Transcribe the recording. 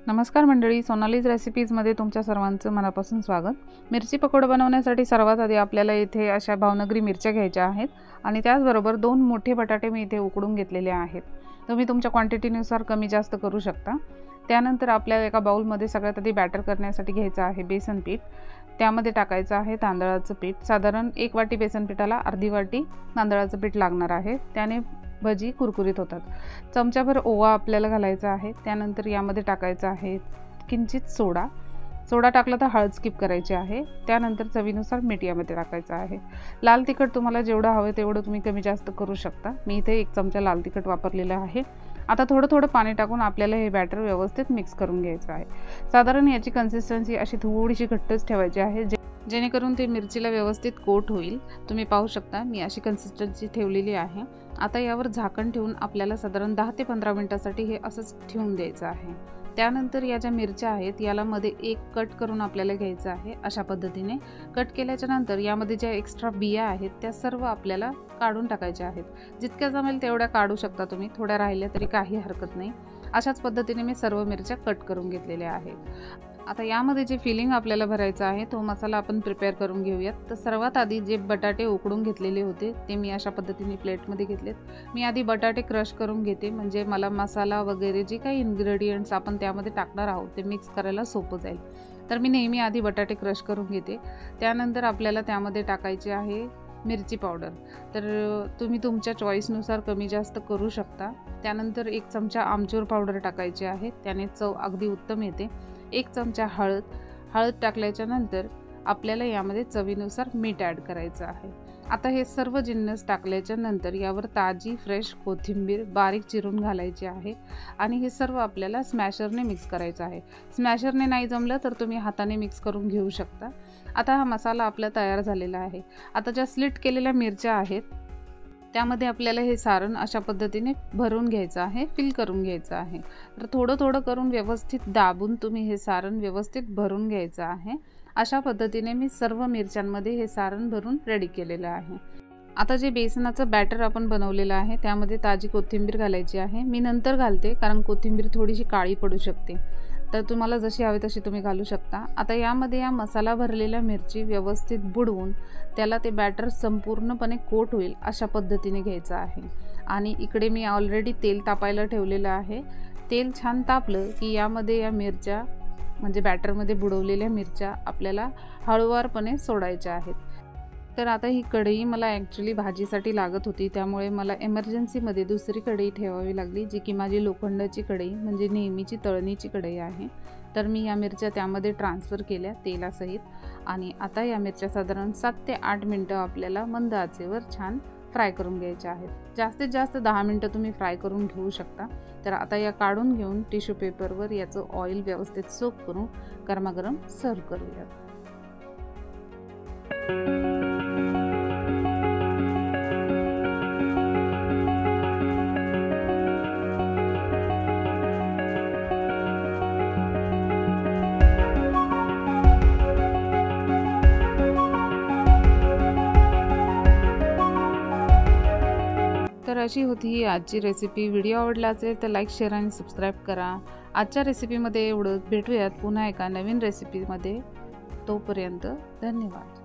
नमस्कार मंडळी, सोनालीज रेसिपीजमध्ये तुमच्या सर्वांचं मनापासून स्वागत। मिरची पकोडा बनवण्यासाठी सर्वात आधी आपल्याला इथे अशा भावनगरी मिरच्या घ्यायच्या आहेत आणि त्याचबरोबर 2 मोठे बटाटे मी इथे उकडून घेतलेले आहेत। तुम्ही तुमच्या क्वांटिटीनुसार कमी जास्त करू शकता। त्यानंतर आपल्याला एका बाउलमध्ये सगळ्यात आधी बॅटर करण्यासाठी घ्यायचं आहे बेसन पीठ। त्यामध्ये टाकायचं आहे तांदळाचं पीठ। साधारण 1 वाटी बेसन पिठाला अर्धी वाटी तांदळाचं पीठ लागणार आहे। त्याने भजी कुरकुरीत होतात। चमचाभर ओवा आपल्याला घालायचा आहे। त्यानंतर यामध्ये टाकायचा आहे किंचित सोडा टाकला तर हळद स्किप करायची आहे। त्यानंतर चवीनुसार मीठ यामध्ये टाकायचं आहे। लाल तिखट तुम्हाला जेवढं हवं तेवढं तुम्ही कमी जास्त करू शकता। मी इथे 1 चमचा लाल तिखट वापरलेलं आहे। आता थोडं पाणी टाकून आपल्याला हे बॅटर व्यवस्थित मिक्स करून घ्यायचं आहे। साधारण याची कन्सिस्टन्सी अशी थोडीशी घट्टच ठेवायची आहे जेणेकरून ते मिरचीला व्यवस्थित कोट होईल। तुम्ही पाहू शकता मी अशी कन्सिस्टन्सी ठेवलेली आहे। आता यावर झाकण ठेवून आपल्याला साधारण 10 ते 15 मिनिटांसाठी हे असंच ठेवून द्यायचं आहे। त्यानंतर या ज्या मिरच्या आहेत याला मध्ये एक कट करून आपल्याला घ्यायचं आहे। अशा पद्धतीने कट केल्याच्या नंतर यामध्ये ज्या एक्स्ट्रा बिया आहेत त्या सर्व आपल्याला काढून टाकायच्या आहेत। जितक्या जमेल तेवढ्या काढू शकता तुम्ही, थोड्या राहिल्या तरी काही हरकत नाही। अशाच पद्धतीने मी सर्व मिरच्या कट करून घेतलेल्या आहेत। आता यामध्ये जे फिलिंग आपल्याला भरायचं आहे तो मसाला आपण प्रिपेअर करून घेऊयात। तर सर्वात आधी जे बटाटे उकडून घेतलेले होते ते मी अशा पद्धतीने प्लेटमध्ये घेतलेत। मी आधी बटाटे क्रश करून घेते, म्हणजे मला मसाला वगैरे जे काही इन्ग्रेडियंट्स आपण त्यामध्ये टाकणार आहोत ते मिक्स करायला सोपं जाईल। तर मी नेहमी आधी बटाटे क्रश करून घेते। त्यानंतर आपल्याला त्यामध्ये टाकायचे आहे मिरची पावडर। तर तुम्ही तुमच्या चॉईसनुसार कमी जास्त करू शकता। त्यानंतर 1 चमचा आमचूर पावडर टाकायची आहे, त्याने चव अगदी उत्तम येते। 1 चमचा हळद टाकल्याच्या नंतर आपल्याला यामध्ये चवीनुसार मीठ ॲड करायचं आहे। आता हे सर्व जिन्नस टाकल्याच्या नंतर यावर ताजी फ्रेश कोथिंबीर बारीक चिरून घालायची आहे आणि हे सर्व आपल्याला स्मॅशरने मिक्स करायचं आहे। स्मॅशरने नाही जमलं तर तुम्ही हाताने मिक्स करून घेऊ शकता। आता हा मसाला आपला तयार झालेला आहे। आता ज्या स्लिट केलेल्या मिरच्या आहेत त्यामध्ये आपल्याला हे सारण अशा पद्धतीने भरून घ्यायचं आहे, फिल करून घ्यायचं आहे। तर थोडं करून व्यवस्थित दाबून तुम्ही हे सारण व्यवस्थित भरून घ्यायचं आहे। अशा पद्धतीने मी सर्व मिरच्यांमध्ये हे सारण भरून रेडी केलेलं आहे। आता जे बेसनाचं बॅटर आपण बनवलेलं आहे त्यामध्ये ताजी कोथिंबीर घालायची आहे। मी नंतर घालते कारण कोथिंबीर थोडीशी काळी पडू शकते। तर तुम्हाला जशी हवी तशी तुम्ही घालू शकता। आता यामध्ये या मसाला भरलेल्या मिरची व्यवस्थित बुडवून त्याला ते बॅटर संपूर्णपणे कोट होईल अशा पद्धतीने घ्यायचं आहे। आणि इकडे मी ऑलरेडी तेल तापायला ठेवलेलं आहे। तेल छान तापलं की यामध्ये या मिरच्या म्हणजे बॅटरमध्ये बुडवलेल्या मिरच्या आपल्याला हळूवारपणे सोडायच्या आहेत। तर आता ही कढई मला ॲक्च्युली भाजीसाठी लागत होती, त्यामुळे मला इमर्जन्सीमध्ये दुसरी कढई ठेवावी लागली, जी की माझी लोखंडाची कढई म्हणजे नेहमीची तळणीची कढई आहे। तर मी या मिरच्या त्यामध्ये ट्रान्सफर केल्या तेलासहित आणि आता या मिरच्या साधारण 7 ते 8 मिनिटं आपल्याला मंद आचेवर छान फ्राय करून घ्यायच्या आहेत। जास्तीत जास्त 10 मिनिटं तुम्ही फ्राय करून घेऊ शकता। तर आता या काढून घेऊन टिश्यू पेपरवर याचं ऑइल व्यवस्थित सोक करून गरमागरम सर्व करूयात। तर अशी होती ही आजची रेसिपी। व्हिडिओ आवडला असेल तर लाईक, शेअर आणि सबस्क्राईब करा। आजच्या रेसिपीमध्ये एवढं, भेटूयात पुन्हा एका नवीन रेसिपीमध्ये। तोपर्यंत धन्यवाद।